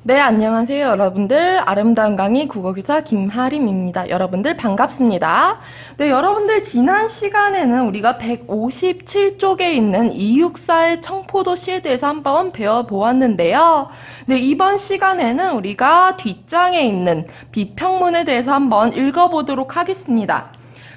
네, 안녕하세요, 여러분들. 아름다운 강의 국어교사 김하림입니다. 여러분들 반갑습니다. 네, 여러분들 지난 시간에는 우리가 157쪽에 있는 264의 청포도시에 대해서 한번 배워보았는데요. 네, 이번 시간에는 우리가 뒷장에 있는 비평문에 대해서 한번 읽어보도록 하겠습니다.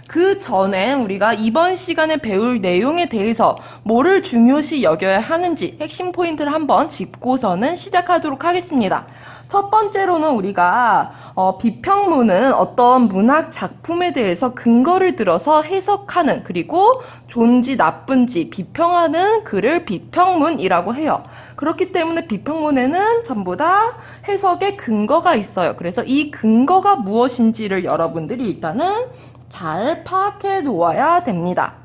그 전에 우리가 이번 시간에 배울 내용에 대해서 뭐를 중요시 여겨야 하는지 핵심 포인트를 한번 짚고서는 시작하도록 하겠습니다. 첫 번째로는 우리가 비평문은 어떤 문학 작품에 대해서 근거를 들어서 해석하는, 그리고 좋은지 나쁜지 비평하는 글을 비평문이라고 해요. 그렇기 때문에 비평문에는 전부 다 해석의 근거가 있어요. 그래서 이 근거가 무엇인지를 여러분들이 일단은 잘 파악해 놓아야 됩니다.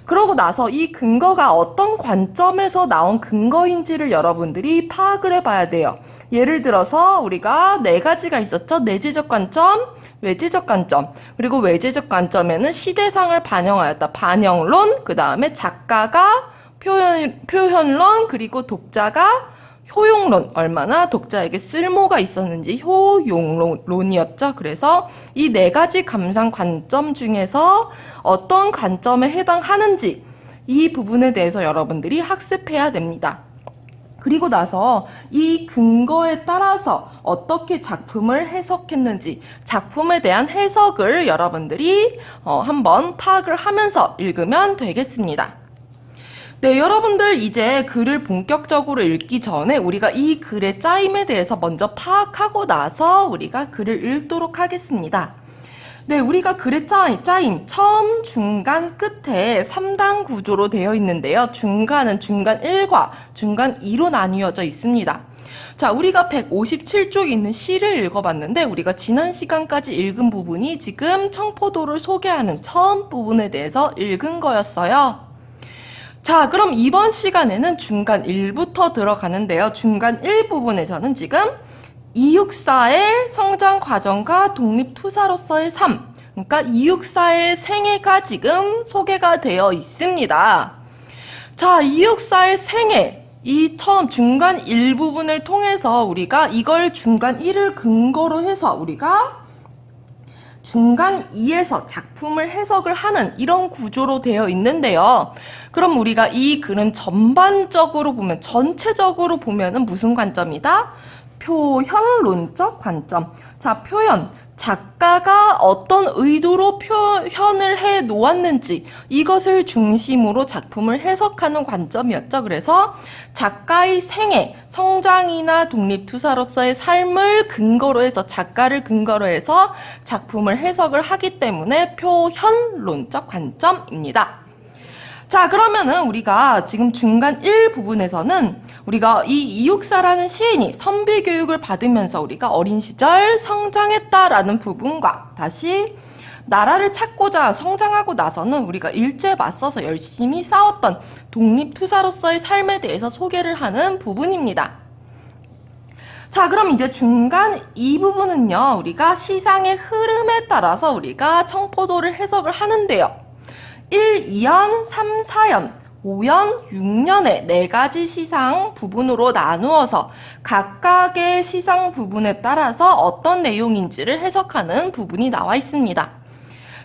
그러고 나서 이 근거가 어떤 관점에서 나온 근거인지를 여러분들이 파악을 해봐야 돼요. 예를 들어서 우리가 네 가지가 있었죠. 내재적 관점, 외재적 관점, 그리고 외재적 관점에는 시대상을 반영하였다. 반영론, 그 다음에 작가가 표현론, 그리고 독자가 효용론, 얼마나 독자에게 쓸모가 있었는지 효용론이었죠. 그래서 이 네 가지 감상 관점 중에서 어떤 관점에 해당하는지 이 부분에 대해서 여러분들이 학습해야 됩니다. 그리고 나서 이 근거에 따라서 어떻게 작품을 해석했는지 작품에 대한 해석을 여러분들이 한번 파악을 하면서 읽으면 되겠습니다. 네, 여러분들 이제 글을 본격적으로 읽기 전에 우리가 이 글의 짜임에 대해서 먼저 파악하고 나서 우리가 글을 읽도록 하겠습니다. 네, 우리가 글의 짜임, 처음, 중간, 끝에 3단 구조로 되어 있는데요. 중간은 중간 1과 중간 2로 나뉘어져 있습니다. 자, 우리가 157쪽에 있는 시를 읽어봤는데 우리가 지난 시간까지 읽은 부분이 지금 청포도를 소개하는 처음 부분에 대해서 읽은 거였어요. 자, 그럼 이번 시간에는 중간 1부터 들어가는데요. 중간 1 부분에서는 지금 264의 성장 과정과 독립투사로서의 삶, 그러니까 264의 생애가 지금 소개가 되어 있습니다. 자, 264의 생애, 이 처음 중간 1 부분을 통해서 우리가 이걸 중간 1을 근거로 해서 우리가 중간 2에서 작품을 해석을 하는 이런 구조로 되어 있는데요. 그럼 우리가 이 글은 전반적으로 보면, 전체적으로 보면은 무슨 관점이다? 표현론적 관점. 자, 표현. 작가가 어떤 의도로 표현을 해 놓았는지 이것을 중심으로 작품을 해석하는 관점이었죠. 그래서 작가의 생애, 성장이나 독립투사로서의 삶을 근거로 해서, 작가를 근거로 해서 작품을 해석을 하기 때문에 표현론적 관점입니다. 자, 그러면은 우리가 지금 중간 1 부분에서는 우리가 이 이육사라는 시인이 선비교육을 받으면서 우리가 어린 시절 성장했다라는 부분과 다시 나라를 찾고자 성장하고 나서는 우리가 일제에 맞서서 열심히 싸웠던 독립투사로서의 삶에 대해서 소개를 하는 부분입니다. 자, 그럼 이제 중간 이 부분은요, 우리가 시상의 흐름에 따라서 우리가 청포도를 해석을 하는데요. 1, 2연, 3, 4연, 5연, 6년의 네 가지 시상 부분으로 나누어서 각각의 시상 부분에 따라서 어떤 내용인지를 해석하는 부분이 나와 있습니다.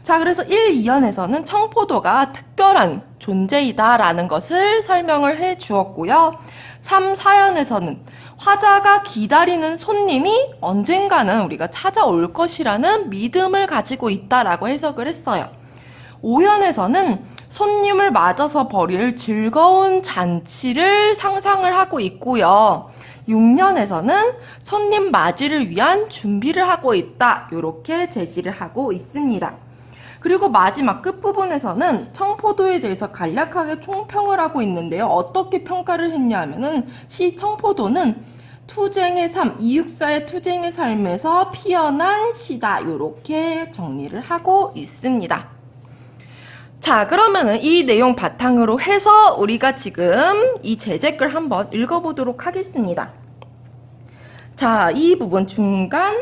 자, 그래서 1, 2연에서는 청포도가 특별한 존재이다라는 것을 설명을 해 주었고요. 3, 4연에서는 화자가 기다리는 손님이 언젠가는 우리가 찾아올 것이라는 믿음을 가지고 있다라고 해석을 했어요. 5연에서는 손님을 맞아서 벌일 즐거운 잔치를 상상을 하고 있고요. 6년에서는 손님 맞이를 위한 준비를 하고 있다. 이렇게 제시를 하고 있습니다. 그리고 마지막 끝부분에서는 청포도에 대해서 간략하게 총평을 하고 있는데요. 어떻게 평가를 했냐 하면은 시 청포도는 투쟁의 삶, 이육사의 투쟁의 삶에서 피어난 시다. 이렇게 정리를 하고 있습니다. 자, 그러면은 이 내용 바탕으로 해서 우리가 지금 이 제재글 한번 읽어보도록 하겠습니다. 자, 이 부분 중간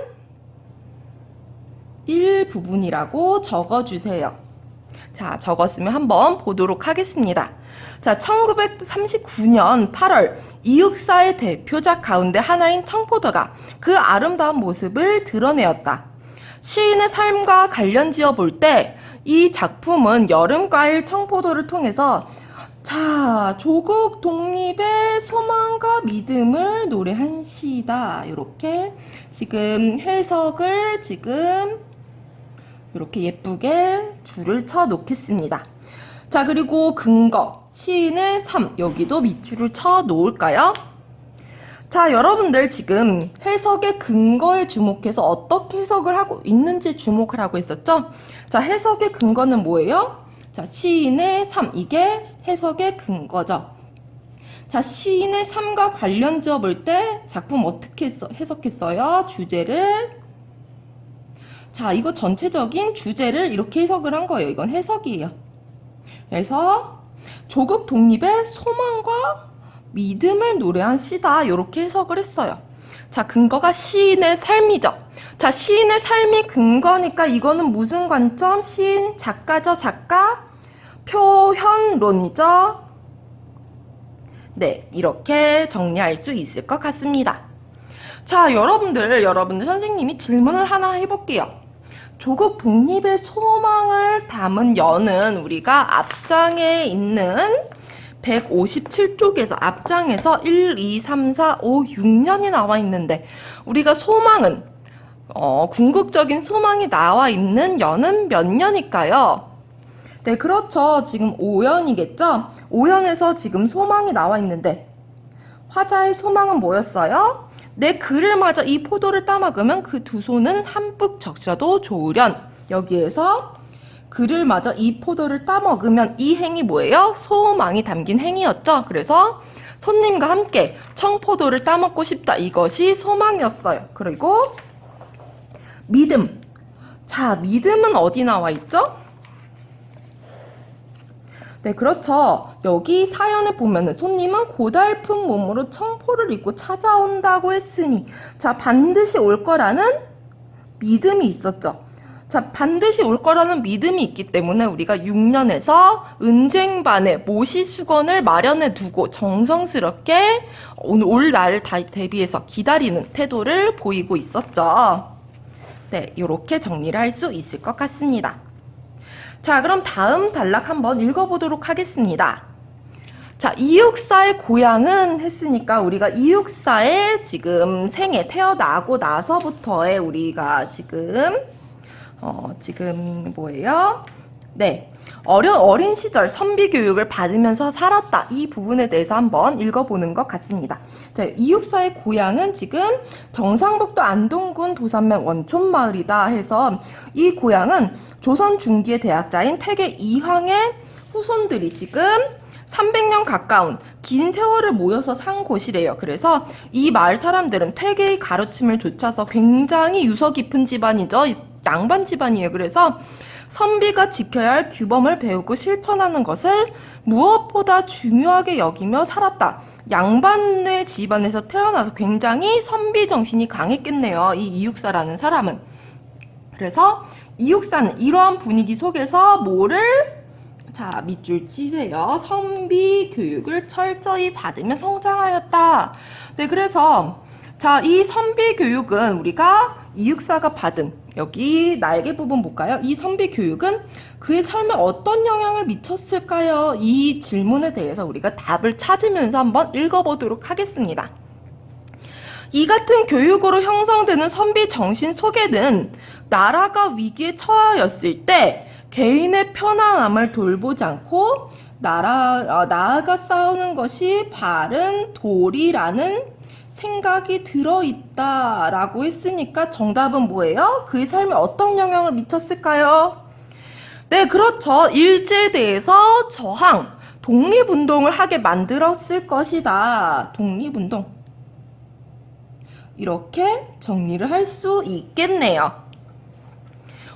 1 부분이라고 적어주세요. 자, 적었으면 한번 보도록 하겠습니다. 자, 1939년 8월 이육사의 대표작 가운데 하나인 청포도가 그 아름다운 모습을 드러내었다. 시인의 삶과 관련 지어 볼 때 이 작품은 여름과일 청포도를 통해서 자, 조국 독립의 소망과 믿음을 노래한 시다. 이렇게 지금 해석을 이렇게 예쁘게 줄을 쳐 놓겠습니다. 자, 그리고 근거, 시인의 삶, 여기도 밑줄을 쳐 놓을까요? 자, 여러분들 지금 해석의 근거에 주목해서 어떻게 해석을 하고 있는지 주목을 하고 있었죠? 자, 해석의 근거는 뭐예요? 자, 시인의 삶, 이게 해석의 근거죠. 자, 시인의 삶과 관련 지어 볼 때 작품 어떻게 해석했어요? 주제를. 자, 이거 전체적인 주제를 이렇게 해석을 한 거예요. 이건 해석이에요. 그래서 조국 독립의 소망과 믿음을 노래한 시다. 이렇게 해석을 했어요. 자, 근거가 시인의 삶이죠. 자, 시인의 삶이 근거니까 이거는 무슨 관점? 시인, 작가죠, 작가. 표현론이죠. 네, 이렇게 정리할 수 있을 것 같습니다. 자, 여러분들 선생님이 질문을 하나 해볼게요. 조국 독립의 소망을 담은 연은 우리가 앞장에 있는 157쪽에서 앞장에서 1, 2, 3, 4, 5, 6년이 나와 있는데 우리가 소망은 궁극적인 소망이 나와 있는 연은 몇 년일까요? 네, 그렇죠. 지금 5연이겠죠? 5연에서 지금 소망이 나와 있는데 화자의 소망은 뭐였어요? 내 글을 맞아 이 포도를 따먹으면 그 두 손은 한뿍 적셔도 좋으련. 여기에서 글을 맞아 이 포도를 따먹으면 이 행이 뭐예요? 소망이 담긴 행이었죠. 그래서 손님과 함께 청포도를 따먹고 싶다. 이것이 소망이었어요. 그리고 믿음. 자, 믿음은 어디 나와 있죠? 네, 그렇죠. 여기 사연에 보면은 손님은 고달픈 몸으로 청포를 입고 찾아온다고 했으니 자, 반드시 올 거라는 믿음이 있었죠. 자, 반드시 올 거라는 믿음이 있기 때문에 우리가 6년에서 은쟁반에 모시수건을 마련해 두고 정성스럽게 올 날을 대비해서 기다리는 태도를 보이고 있었죠. 네, 이렇게 정리를 할 수 있을 것 같습니다. 자, 그럼 다음 단락 한번 읽어보도록 하겠습니다. 자, 이육사의 고향은 했으니까 우리가 이육사의 지금 생애 태어나고 나서부터의 우리가 지금 뭐예요? 네. 어린 시절 선비 교육을 받으면서 살았다. 이 부분에 대해서 한번 읽어보는 것 같습니다. 자, 이육사의 고향은 지금 경상북도 안동군 도산면 원촌마을이다 해서 이 고향은 조선 중기의 대학자인 태계 이황의 후손들이 지금 300년 가까운 긴 세월을 모여서 산 곳이래요. 그래서 이 마을 사람들은 태계의 가르침을 좇아서 굉장히 유서 깊은 집안이죠. 양반 집안이에요. 그래서 선비가 지켜야 할 규범을 배우고 실천하는 것을 무엇보다 중요하게 여기며 살았다. 양반의 집안에서 태어나서 굉장히 선비 정신이 강했겠네요. 이 이육사라는 사람은. 그래서 이육사는 이러한 분위기 속에서 뭐를? 자, 밑줄 치세요. 선비 교육을 철저히 받으며 성장하였다. 네, 그래서 자, 이 선비 교육은 우리가 이육사가 받은 여기 날개 부분 볼까요? 이 선비 교육은 그의 삶에 어떤 영향을 미쳤을까요? 이 질문에 대해서 우리가 답을 찾으면서 한번 읽어보도록 하겠습니다. 이 같은 교육으로 형성되는 선비 정신 속에는 나라가 위기에 처하였을 때 개인의 편안함을 돌보지 않고 나아가 싸우는 것이 바른 도리라는 생각이 들어있다라고 했으니까 정답은 뭐예요? 그의 삶에 어떤 영향을 미쳤을까요? 네, 그렇죠. 일제에 대해서 저항, 독립운동을 하게 만들었을 것이다. 독립운동. 이렇게 정리를 할 수 있겠네요.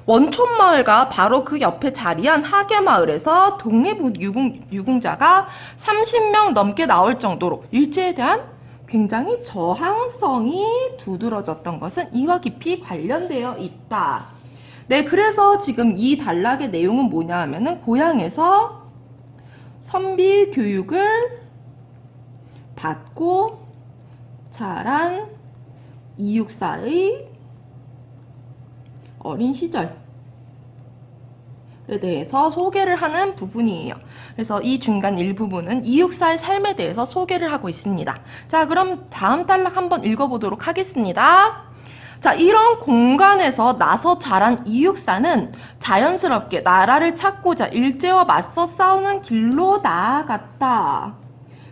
원촌마을과 바로 그 옆에 자리한 하계마을에서 독립유공자가 30명 넘게 나올 정도로 일제에 대한 굉장히 저항성이 두드러졌던 것은 이와 깊이 관련되어 있다. 네, 그래서 지금 이 단락의 내용은 뭐냐 하면은 고향에서 선비 교육을 받고 자란 이육사의 어린 시절에 대해서 소개를 하는 부분이에요. 그래서 이 중간 일부분은 이육사의 삶에 대해서 소개를 하고 있습니다. 자, 그럼 다음 단락 한번 읽어보도록 하겠습니다. 자, 이런 공간에서 나서 자란 이육사는 자연스럽게 나라를 찾고자 일제와 맞서 싸우는 길로 나아갔다.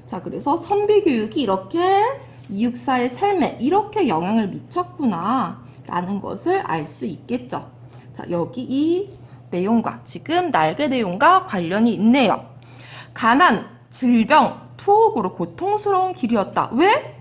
자, 그래서 선비교육이 이렇게 이육사의 삶에 이렇게 영향을 미쳤구나 라는 것을 알 수 있겠죠. 자, 여기 이 내용과 지금 날개 내용과 관련이 있네요. 가난, 질병, 투옥으로 고통스러운 길이었다. 왜?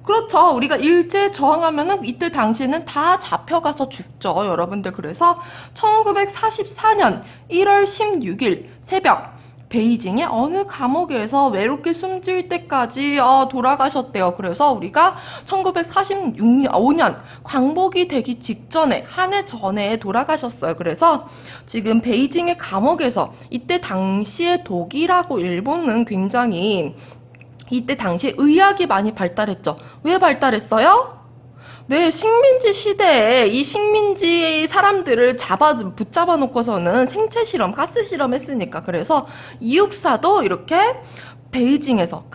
그렇죠. 우리가 일제에 저항하면은 이때 당시에는 다 잡혀가서 죽죠, 여러분들. 그래서 1944년 1월 16일 새벽 베이징의 어느 감옥에서 외롭게 숨질 때까지 돌아가셨대요. 그래서 우리가 1945년 광복이 되기 직전에 한 해 전에 돌아가셨어요. 그래서 지금 베이징의 감옥에서 이때 당시에 독일하고 일본은 굉장히 이때 당시에 의학이 많이 발달했죠. 왜 발달했어요? 네, 식민지 시대에 이 식민지 사람들을 붙잡아 놓고서는 생체 실험, 가스 실험 했으니까. 그래서 이육사도 이렇게 베이징에서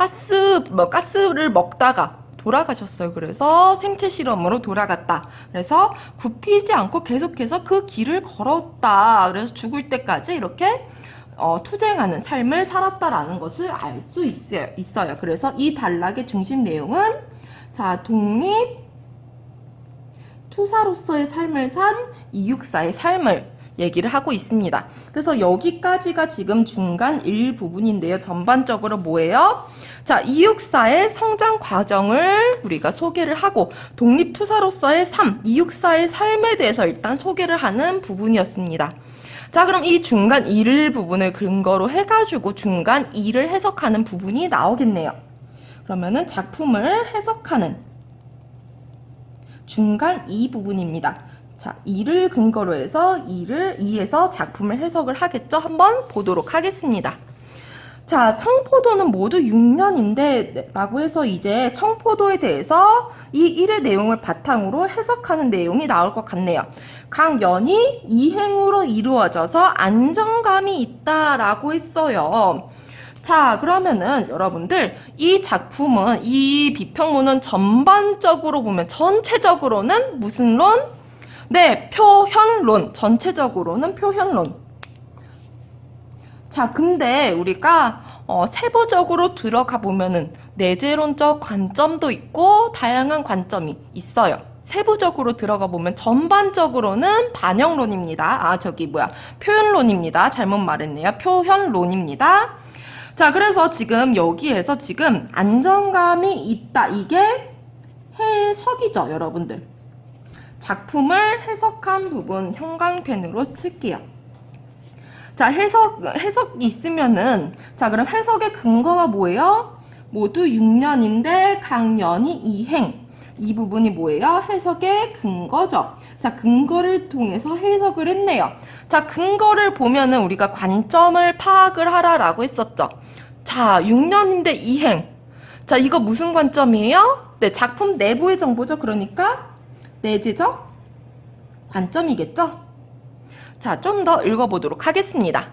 가스를 먹다가 돌아가셨어요. 그래서 생체 실험으로 돌아갔다. 그래서 굽히지 않고 계속해서 그 길을 걸었다. 그래서 죽을 때까지 이렇게 투쟁하는 삶을 살았다라는 것을 알 수 있어요. 그래서 이 단락의 중심 내용은 자, 투사로서의 삶을 산 이육사의 삶을 얘기를 하고 있습니다. 그래서 여기까지가 지금 중간 1부분인데요. 전반적으로 뭐예요? 자, 이육사의 성장 과정을 우리가 소개를 하고 독립투사로서의 삶, 이육사의 삶에 대해서 일단 소개를 하는 부분이었습니다. 자, 그럼 이 중간 1 부분을 근거로 해가지고 중간 2를 해석하는 부분이 나오겠네요. 그러면은 작품을 해석하는 중간 2 부분입니다. 자, 2를 근거로 해서 2에서 작품을 해석을 하겠죠? 한번 보도록 하겠습니다. 자, 청포도는 모두 6년인데 라고 해서 이제 청포도에 대해서 이 1의 내용을 바탕으로 해석하는 내용이 나올 것 같네요. 강연이 이행으로 이루어져서 안정감이 있다라고 했어요. 자, 그러면은 여러분들 이 작품은, 이 비평문은 전반적으로 보면 전체적으로는 무슨 론? 네, 표현론. 전체적으로는 표현론. 자, 근데 우리가 세부적으로 들어가 보면은 내재론적 관점도 있고 다양한 관점이 있어요. 세부적으로 들어가 보면 전반적으로는 반영론입니다. 표현론입니다. 잘못 말했네요. 표현론입니다. 자, 그래서 지금 여기에서 지금 안정감이 있다. 이게 해석이죠, 여러분들. 작품을 해석한 부분 형광펜으로 칠게요. 자, 해석이 있으면은, 자, 그럼 해석의 근거가 뭐예요? 모두 6년인데 강연이 이행. 이 부분이 뭐예요? 해석의 근거죠. 자, 근거를 통해서 해석을 했네요. 자, 근거를 보면은 우리가 관점을 파악을 하라라고 했었죠. 자, 6년인데 이행. 자, 이거 무슨 관점이에요? 네, 작품 내부의 정보죠. 그러니까 내재적 관점이겠죠? 자, 좀 더 읽어보도록 하겠습니다.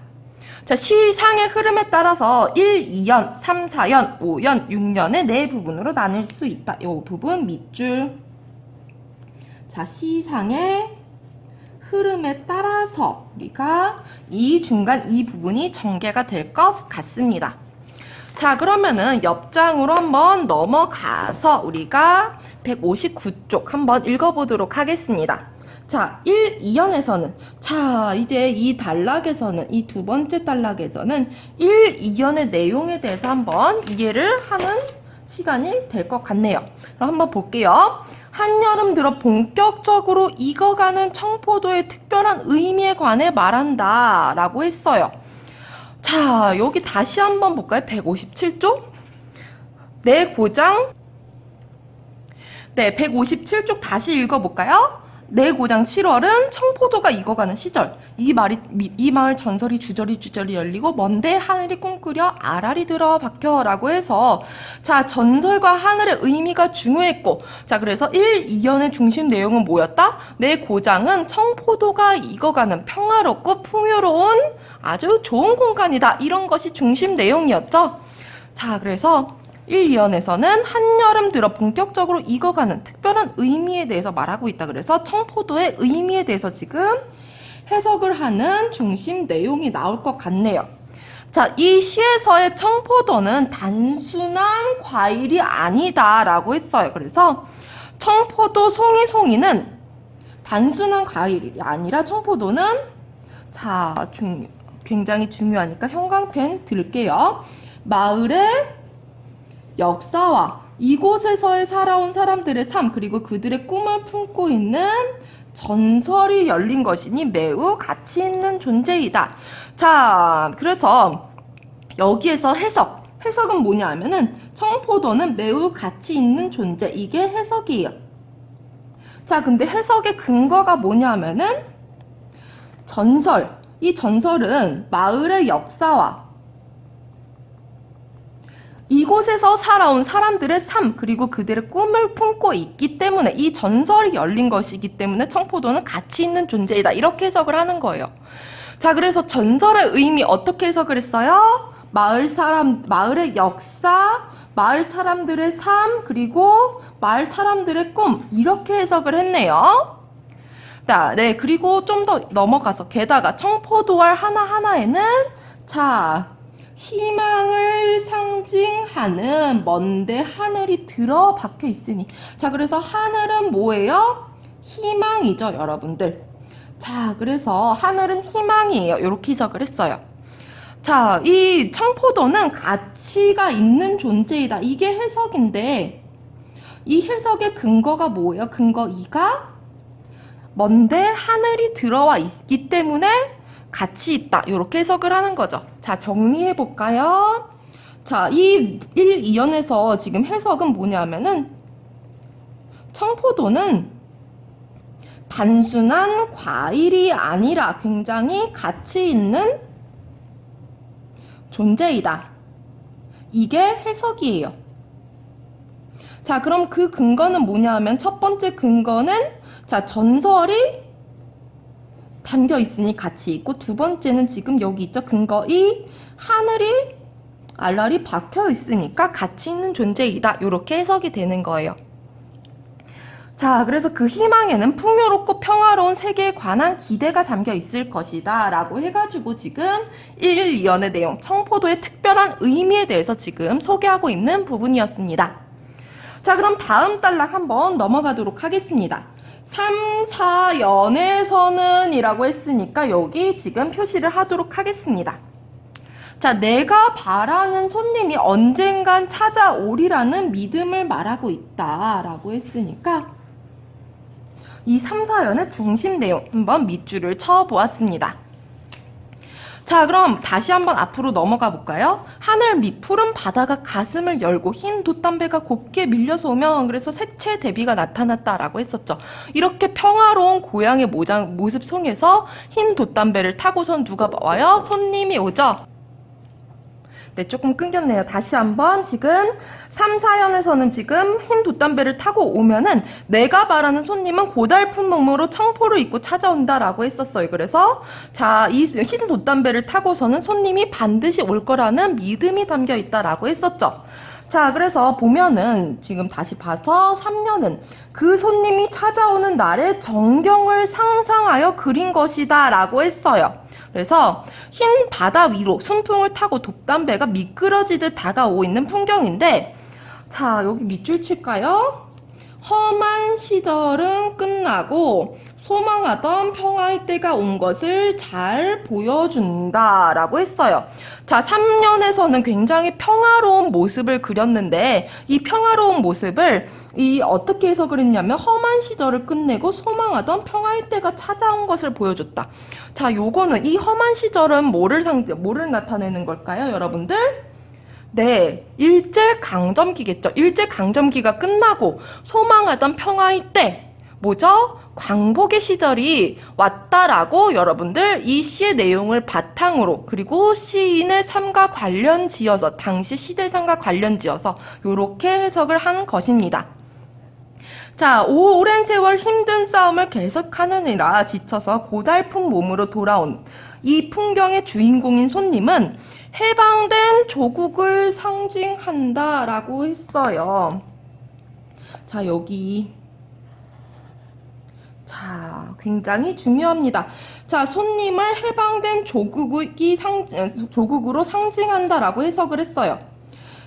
자, 시상의 흐름에 따라서 1, 2연, 3, 4연, 5연, 6연의 네 부분으로 나눌 수 있다. 이 부분 밑줄. 자, 시상의 흐름에 따라서 우리가 이 중간 이 부분이 전개가 될 것 같습니다. 자, 그러면은 옆장으로 한번 넘어가서 우리가 159쪽 한번 읽어보도록 하겠습니다. 자, 1, 2연에서는, 자, 이제 이 단락에서는, 이 두 번째 단락에서는 1, 2연의 내용에 대해서 한번 이해를 하는 시간이 될 것 같네요. 그럼 한번 볼게요. 한여름 들어 본격적으로 익어가는 청포도의 특별한 의미에 관해 말한다 라고 했어요. 자, 여기 다시 한번 볼까요? 157쪽? 네, 고장. 네, 157쪽 다시 읽어볼까요? 내 고장 7월은 청포도가 익어가는 시절. 이 마을 전설이 주저리 열리고 먼데 하늘이 꿈꾸려 알알이 들어 박혀라고 해서 자, 전설과 하늘의 의미가 중요했고 자, 그래서 1, 2연의 중심 내용은 뭐였다? 내 고장은 청포도가 익어가는 평화롭고 풍요로운 아주 좋은 공간이다. 이런 것이 중심 내용이었죠. 자, 그래서 1, 2연에서는 한여름 들어 본격적으로 익어가는 특별한 의미에 대해서 말하고 있다. 그래서 청포도의 의미에 대해서 지금 해석을 하는 중심 내용이 나올 것 같네요. 자, 이 시에서의 청포도는 단순한 과일이 아니다 라고 했어요. 그래서 청포도 송이송이는 단순한 과일이 아니라 청포도는 자, 굉장히 중요하니까 형광펜 들게요. 마을의 역사와 이곳에서의 살아온 사람들의 삶 그리고 그들의 꿈을 품고 있는 전설이 열린 것이니 매우 가치 있는 존재이다. 자, 그래서 여기에서 해석은 뭐냐 하면은 청포도는 매우 가치 있는 존재. 이게 해석이에요. 자, 근데 해석의 근거가 뭐냐 하면은 이 전설은 마을의 역사와 이곳에서 살아온 사람들의 삶 그리고 그들의 꿈을 품고 있기 때문에 이 전설이 열린 것이기 때문에 청포도는 가치 있는 존재이다. 이렇게 해석을 하는 거예요. 자, 그래서 전설의 의미 어떻게 해석을 했어요? 마을의 역사, 마을 사람들의 삶, 그리고 마을 사람들의 꿈 이렇게 해석을 했네요. 자, 네, 그리고 좀 더 넘어가서 게다가 청포도알 하나하나에는 자, 희망을 상징하는 먼데 하늘이 들어 박혀 있으니 자, 그래서 하늘은 뭐예요? 희망이죠, 여러분들. 자, 그래서 하늘은 희망이에요. 이렇게 해석을 했어요. 자, 이 청포도는 가치가 있는 존재이다. 이게 해석인데 이 해석의 근거가 뭐예요? 근거 2가 먼데 하늘이 들어와 있기 때문에 가치 있다. 이렇게 해석을 하는 거죠. 자, 정리해 볼까요? 자, 이 1, 2연에서 지금 해석은 뭐냐면은 청포도는 단순한 과일이 아니라 굉장히 가치 있는 존재이다. 이게 해석이에요. 자, 그럼 그 근거는 뭐냐 하면 첫 번째 근거는 자, 전설이 담겨 있으니 가치 있고 두 번째는 지금 여기 있죠. 근거 2 하늘이 알알이 박혀 있으니까 가치 있는 존재이다. 이렇게 해석이 되는 거예요. 자, 그래서 그 희망에는 풍요롭고 평화로운 세계에 관한 기대가 담겨 있을 것이다 라고 해가지고 지금 1, 2연의 내용 청포도의 특별한 의미에 대해서 지금 소개하고 있는 부분이었습니다. 자, 그럼 다음 단락 한번 넘어가도록 하겠습니다. 3, 4연에서는 이라고 했으니까 여기 지금 표시를 하도록 하겠습니다. 자, 내가 바라는 손님이 언젠간 찾아오리라는 믿음을 말하고 있다 라고 했으니까 이 3, 4연의 중심 내용 한번 밑줄을 쳐보았습니다. 자, 그럼 다시 한번 앞으로 넘어가 볼까요? 하늘 밑 푸른 바다가 가슴을 열고 흰 돛담배가 곱게 밀려서 오면 그래서 색채 대비가 나타났다라고 했었죠. 이렇게 평화로운 고향의 모습 속에서 흰 돛담배를 타고선 누가 와요? 손님이 오죠. 네, 조금 끊겼네요. 다시 한번 지금 3, 4연에서는 지금 흰 돛담배를 타고 오면은 내가 바라는 손님은 고달픈 몸으로 청포를 입고 찾아온다라고 했었어요. 그래서 자, 이 흰 돛담배를 타고서는 손님이 반드시 올 거라는 믿음이 담겨 있다라고 했었죠. 자, 그래서 보면은 지금 다시 봐서 3년은 그 손님이 찾아오는 날의 정경을 상상하여 그린 것이다 라고 했어요. 그래서 흰 바다 위로 순풍을 타고 돛담배가 미끄러지듯 다가오고 있는 풍경인데 자, 여기 밑줄 칠까요? 험한 시절은 끝나고 소망하던 평화의 때가 온 것을 잘 보여준다 라고 했어요. 자, 3년에서는 굉장히 평화로운 모습을 그렸는데 이 평화로운 모습을 어떻게 해석을 했냐면 험한 시절을 끝내고 소망하던 평화의 때가 찾아온 것을 보여줬다. 자, 요거는 이 험한 시절은 뭐를 나타내는 걸까요, 여러분들? 네, 일제강점기겠죠. 일제강점기가 끝나고 소망하던 평화의 때 뭐죠? 광복의 시절이 왔다라고 여러분들 이 시의 내용을 바탕으로 그리고 시인의 삶과 관련 지어서 당시 시대 삶과 관련 지어서 이렇게 해석을 한 것입니다. 자, 오랜 세월 힘든 싸움을 계속하느니라 지쳐서 고달픈 몸으로 돌아온 이 풍경의 주인공인 손님은 해방된 조국을 상징한다라고 했어요. 자, 여기 자, 굉장히 중요합니다. 자, 손님을 해방된 조국으로 상징한다라고 해석을 했어요.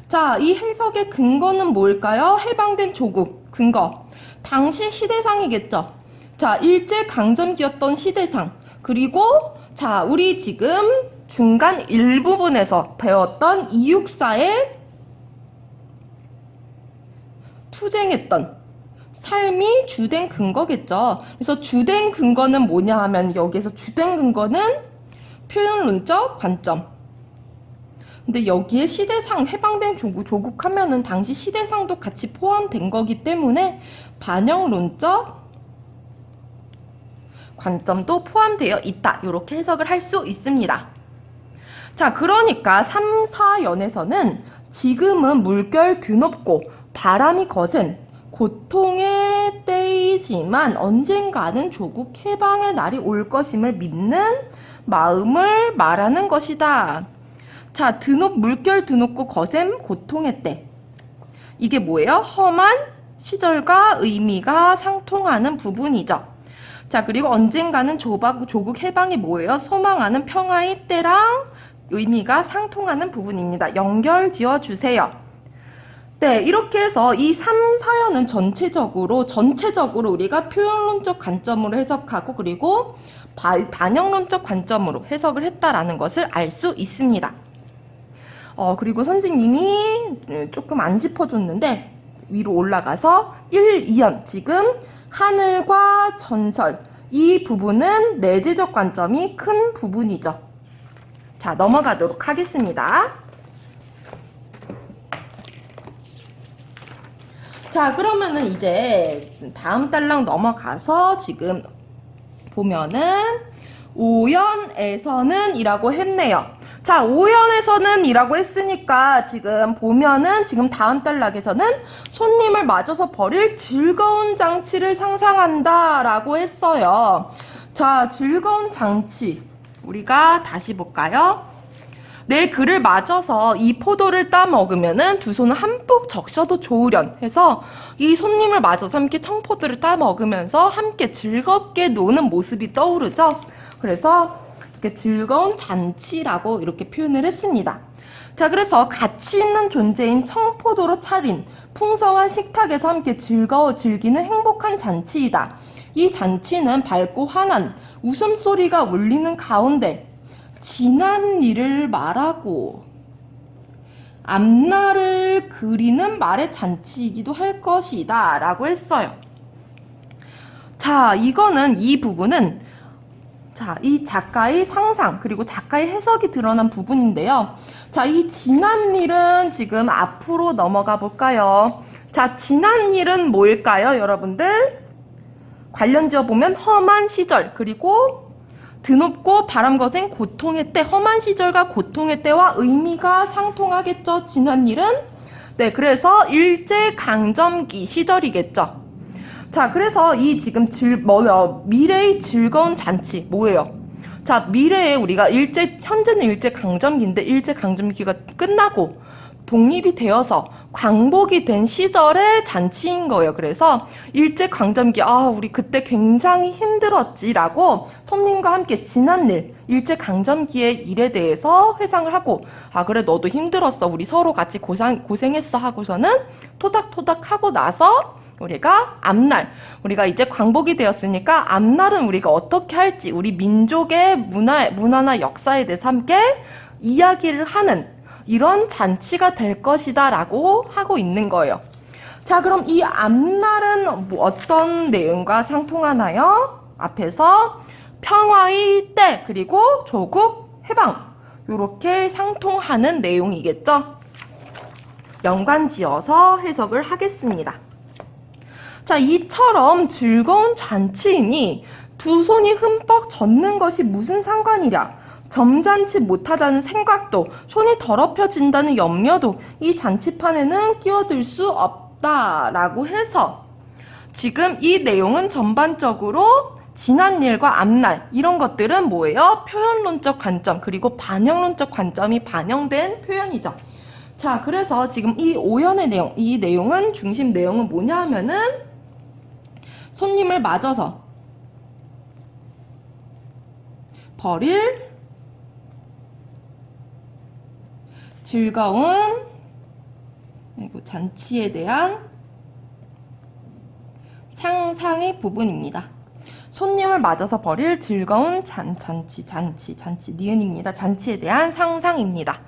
자, 이 해석의 근거는 뭘까요? 해방된 조국, 근거. 당시 시대상이겠죠. 자, 일제강점기였던 시대상. 그리고, 자, 우리 지금 중간 일부분에서 배웠던 이육사에 투쟁했던 삶이 주된 근거겠죠. 그래서 주된 근거는 뭐냐 하면 여기에서 주된 근거는 표현론적 관점. 근데 여기에 시대상, 해방된 조국 하면은 당시 시대상도 같이 포함된 거기 때문에 반영론적 관점도 포함되어 있다. 이렇게 해석을 할 수 있습니다. 자, 그러니까 3, 4연에서는 지금은 물결 드높고 바람이 거센 고통의 때이지만 언젠가는 조국 해방의 날이 올 것임을 믿는 마음을 말하는 것이다. 자, 물결 드높고 거센 고통의 때. 이게 뭐예요? 험한 시절과 의미가 상통하는 부분이죠. 자, 그리고 언젠가는 조국 해방이 뭐예요? 소망하는 평화의 때랑 의미가 상통하는 부분입니다. 연결 지어주세요. 네, 이렇게 해서 이 3, 4연은 전체적으로 우리가 표현론적 관점으로 해석하고 그리고 반영론적 관점으로 해석을 했다라는 것을 알 수 있습니다. 그리고 선생님이 조금 안 짚어줬는데 위로 올라가서 1, 2연 지금 하늘과 전설 이 부분은 내재적 관점이 큰 부분이죠. 자, 넘어가도록 하겠습니다. 자, 그러면은 이제 다음 달랑 넘어가서 지금 보면은 5연에서는 이라고 했네요. 자, 5연에서는 이라고 했으니까 지금 보면은 지금 다음 단락에서는 손님을 맞아서 벌일 즐거운 장치를 상상한다 라고 했어요. 자, 즐거운 장치 우리가 다시 볼까요? 내 그를 맞아서 이 포도를 따 먹으면은 두 손을 한뿍 적셔도 좋으련 해서 이 손님을 맞아서 함께 청포도를 따 먹으면서 함께 즐겁게 노는 모습이 떠오르죠. 그래서 이렇게 즐거운 잔치라고 이렇게 표현을 했습니다. 자, 그래서 가치 있는 존재인 청포도로 차린 풍성한 식탁에서 함께 즐기는 행복한 잔치이다. 이 잔치는 밝고 환한 웃음소리가 울리는 가운데 지난 일을 말하고 앞날을 그리는 말의 잔치이기도 할 것이다 라고 했어요. 자, 이 부분은 자, 이 작가의 상상 그리고 작가의 해석이 드러난 부분인데요. 자, 이 지난 일은 지금 앞으로 넘어가 볼까요? 자, 지난 일은 뭘까요, 여러분들? 관련 지어 보면 험한 시절 그리고 드높고 바람 거센 고통의 때, 험한 시절과 고통의 때와 의미가 상통하겠죠. 지난 일은 네, 그래서 일제강점기 시절이겠죠. 자, 그래서 이 지금 미래의 즐거운 잔치 뭐예요? 자, 미래에 우리가 현재는 일제강점기인데 일제강점기가 끝나고 독립이 되어서 광복이 된 시절의 잔치인 거예요. 그래서 일제강점기 우리 그때 굉장히 힘들었지라고 손님과 함께 지난 일 일제강점기의 일에 대해서 회상을 하고 그래 너도 힘들었어 우리 서로 같이 고생했어 하고서는 토닥토닥 하고 나서 우리가 앞날 우리가 이제 광복이 되었으니까 앞날은 우리가 어떻게 할지 우리 민족의 문화나 역사에 대해서 함께 이야기를 하는 이런 잔치가 될 것이다 라고 하고 있는 거예요. 자, 그럼 이 앞날은 어떤 내용과 상통하나요? 앞에서 평화의 때 그리고 조국 해방 이렇게 상통하는 내용이겠죠. 연관지어서 해석을 하겠습니다. 자, 이처럼 즐거운 잔치이니 두 손이 흠뻑 젖는 것이 무슨 상관이랴. 점잖지 못하다는 생각도 손이 더럽혀진다는 염려도 이 잔치판에는 끼어들 수 없다라고 해서 지금 이 내용은 전반적으로 지난 일과 앞날 이런 것들은 뭐예요? 표현론적 관점 그리고 반영론적 관점이 반영된 표현이죠. 자, 그래서 지금 이 오연의 내용, 이 내용은 중심 내용은 뭐냐 하면은 손님을 맞아서 벌일 즐거운 잔치에 대한 상상의 부분입니다. 손님을 맞아서 벌일 즐거운 잔치, 니은입니다. 잔치에 대한 상상입니다.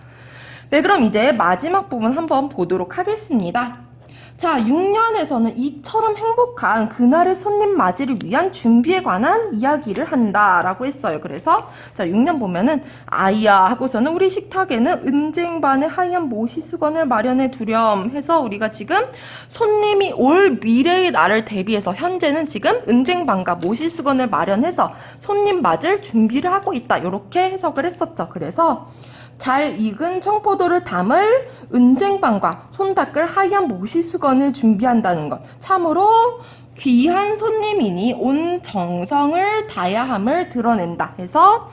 네, 그럼 이제 마지막 부분 한번 보도록 하겠습니다. 자, 6년에서는 이처럼 행복한 그날의 손님 맞이를 위한 준비에 관한 이야기를 한다라고 했어요. 그래서 자, 6년 보면은 아이야 하고서는 우리 식탁에는 은쟁반의 하얀 모시수건을 마련해 두렴 해서 우리가 지금 손님이 올 미래의 날을 대비해서 현재는 지금 은쟁반과 모시수건을 마련해서 손님 맞을 준비를 하고 있다. 이렇게 해석을 했었죠. 그래서 잘 익은 청포도를 담을 은쟁반과 손 닦을 하얀 모시수건을 준비한다는 것. 참으로 귀한 손님이니 온 정성을 다야 함을 드러낸다 해서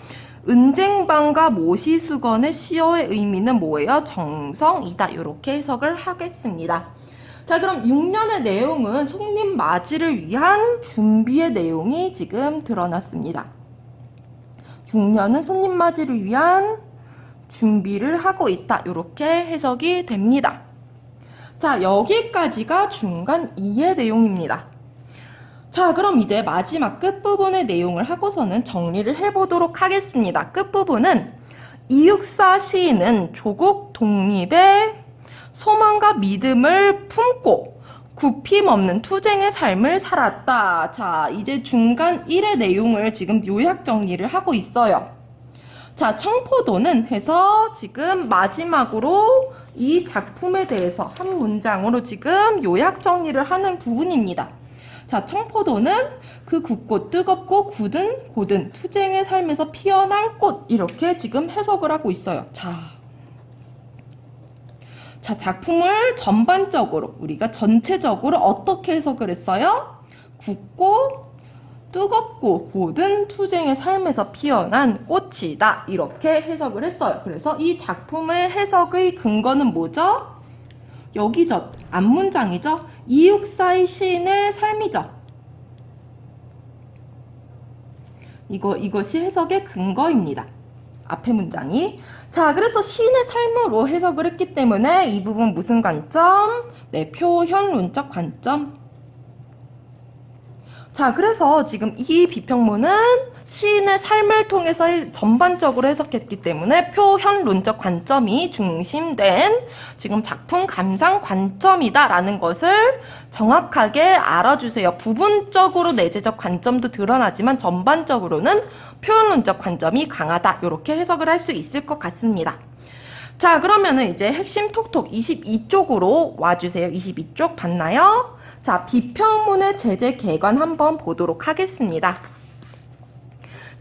은쟁반과 모시수건의 시어의 의미는 뭐예요? 정성이다. 이렇게 해석을 하겠습니다. 자, 그럼 6년의 내용은 손님 맞이를 위한 준비의 내용이 지금 드러났습니다. 6년은 손님 맞이를 위한 준비를 하고 있다. 이렇게 해석이 됩니다. 자, 여기까지가 중간 2의 내용입니다. 자, 그럼 이제 마지막 끝부분의 내용을 하고서는 정리를 해보도록 하겠습니다. 끝부분은 이육사 시인은 조국 독립의 소망과 믿음을 품고 굽힘없는 투쟁의 삶을 살았다. 자, 이제 중간 1의 내용을 지금 요약 정리를 하고 있어요. 자, 청포도는 해서 지금 마지막으로 이 작품에 대해서 한 문장으로 지금 요약 정리를 하는 부분입니다. 자, 청포도는 그 굳고 뜨겁고 굳은 고든 투쟁의 삶에서 피어난 꽃 이렇게 지금 해석을 하고 있어요. 자, 작품을 전반적으로 우리가 전체적으로 어떻게 해석을 했어요? 굳고 뜨겁고 고든 투쟁의 삶에서 피어난 꽃이다. 이렇게 해석을 했어요. 그래서 이 작품의 해석의 근거는 뭐죠? 여기죠. 앞문장이죠. 이육사의 시인의 삶이죠. 이것이 해석의 근거입니다. 앞에 문장이. 자, 그래서 시인의 삶으로 해석을 했기 때문에 이 부분 무슨 관점? 네, 표현론적 관점. 자, 그래서 지금 이 비평문은 시인의 삶을 통해서 전반적으로 해석했기 때문에 표현론적 관점이 중심된 지금 작품 감상 관점이다라는 것을 정확하게 알아주세요. 부분적으로 내재적 관점도 드러나지만 전반적으로는 표현론적 관점이 강하다. 이렇게 해석을 할 수 있을 것 같습니다. 자, 그러면은 이제 핵심 톡톡 22쪽으로 와주세요. 22쪽 봤나요? 자, 비평문의 제재 개관 한번 보도록 하겠습니다.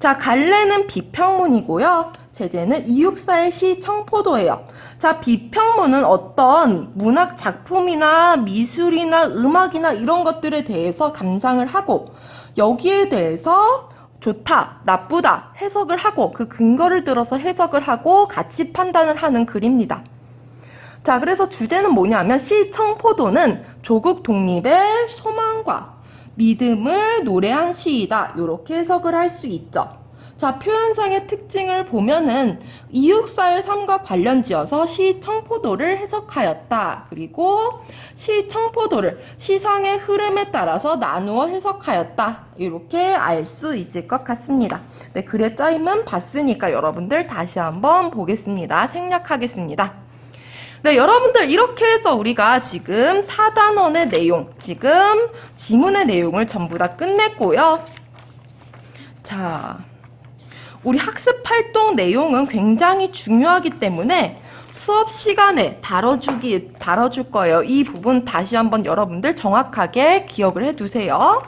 자, 갈래는 비평문이고요. 제재는 이육사의 시 청포도예요. 자, 비평문은 어떤 문학 작품이나 미술이나 음악이나 이런 것들에 대해서 감상을 하고 여기에 대해서 좋다, 나쁘다 해석을 하고 그 근거를 들어서 해석을 하고 가치 판단을 하는 글입니다. 자, 그래서 주제는 뭐냐면 시 청포도는 조국 독립의 소망과 믿음을 노래한 시이다. 이렇게 해석을 할 수 있죠. 자, 표현상의 특징을 보면은 이육사의 삶과 관련지어서 시 청포도를 해석하였다. 그리고 시 청포도를 시상의 흐름에 따라서 나누어 해석하였다. 이렇게 알 수 있을 것 같습니다. 네, 글의 짜임은 봤으니까 여러분들 다시 한번 보겠습니다. 생략하겠습니다. 네, 여러분들 이렇게 해서 우리가 지금 4단원의 내용, 지금 지문의 내용을 전부 다 끝냈고요. 자, 우리 학습 활동 내용은 굉장히 중요하기 때문에 수업 시간에 다뤄줄 거예요. 이 부분 다시 한번 여러분들 정확하게 기억을 해두세요.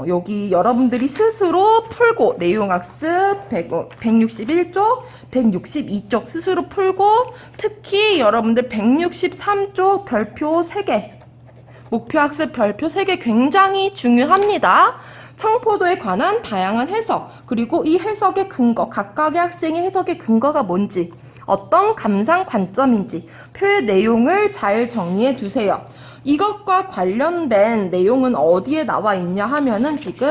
여기 여러분들이 스스로 풀고 내용학습 161쪽, 162쪽 스스로 풀고 특히 여러분들 163쪽 별표 3개, 목표학습 별표 3개 굉장히 중요합니다. 청포도에 관한 다양한 해석, 그리고 이 해석의 근거, 각각의 학생의 해석의 근거가 뭔지, 어떤 감상 관점인지 표의 내용을 잘 정리해 두세요. 이것과 관련된 내용은 어디에 나와 있냐 하면은 지금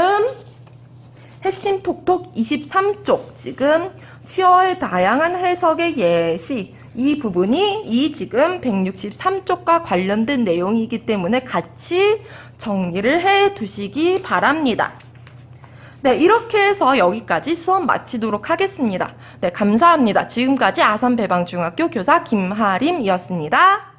핵심 톡톡 23쪽 지금 시어의 다양한 해석의 예시 이 부분이 이 지금 163쪽과 관련된 내용이기 때문에 같이 정리를 해 두시기 바랍니다. 네, 이렇게 해서 여기까지 수업 마치도록 하겠습니다. 네, 감사합니다. 지금까지 아산배방중학교 교사 김하림이었습니다.